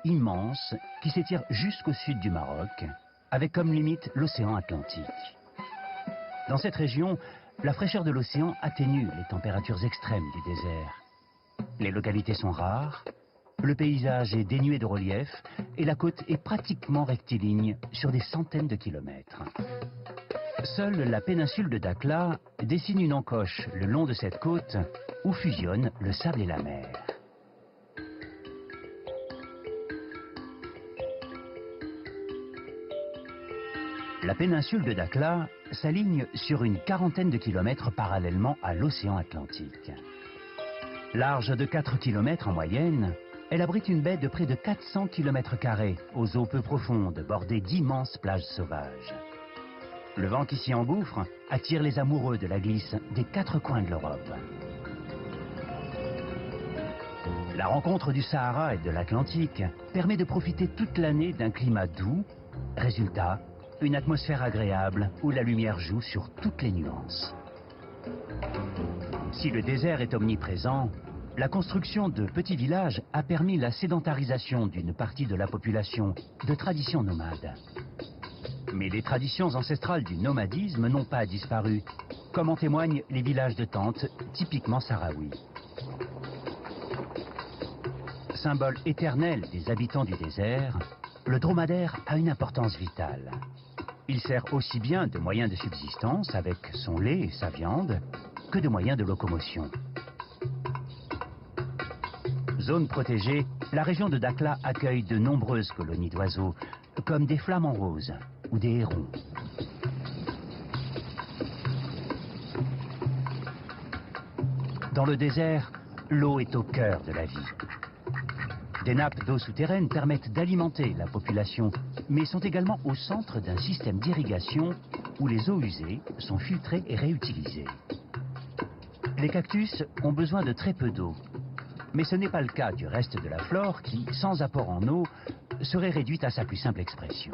immense qui s'étire jusqu'au sud du Maroc, avec comme limite l'océan Atlantique. Dans cette région, la fraîcheur de l'océan atténue les températures extrêmes du désert. Les localités sont rares, le paysage est dénué de relief et la côte est pratiquement rectiligne sur des centaines de kilomètres. Seule la péninsule de Dakhla dessine une encoche le long de cette côte où fusionnent le sable et la mer. La péninsule de Dakhla s'aligne sur une quarantaine de kilomètres parallèlement à l'océan Atlantique. Large de 4 km en moyenne, elle abrite une baie de près de 400 km² aux eaux peu profondes, bordées d'immenses plages sauvages. Le vent qui s'y engouffre attire les amoureux de la glisse des 4 coins de l'Europe. La rencontre du Sahara et de l'Atlantique permet de profiter toute l'année d'un climat doux. Résultat, une atmosphère agréable où la lumière joue sur toutes les nuances. Si le désert est omniprésent, la construction de petits villages a permis la sédentarisation d'une partie de la population de tradition nomade. Mais les traditions ancestrales du nomadisme n'ont pas disparu, comme en témoignent les villages de tentes typiquement sahraouis. Symbole éternel des habitants du désert, le dromadaire a une importance vitale. Il sert aussi bien de moyen de subsistance avec son lait et sa viande que de moyen de locomotion. Zone protégée, la région de Dakhla accueille de nombreuses colonies d'oiseaux, comme des flamants roses ou des hérons. Dans le désert, l'eau est au cœur de la vie. Des nappes d'eau souterraine permettent d'alimenter la population, mais sont également au centre d'un système d'irrigation où les eaux usées sont filtrées et réutilisées. Les cactus ont besoin de très peu d'eau, mais ce n'est pas le cas du reste de la flore qui, sans apport en eau, serait réduite à sa plus simple expression.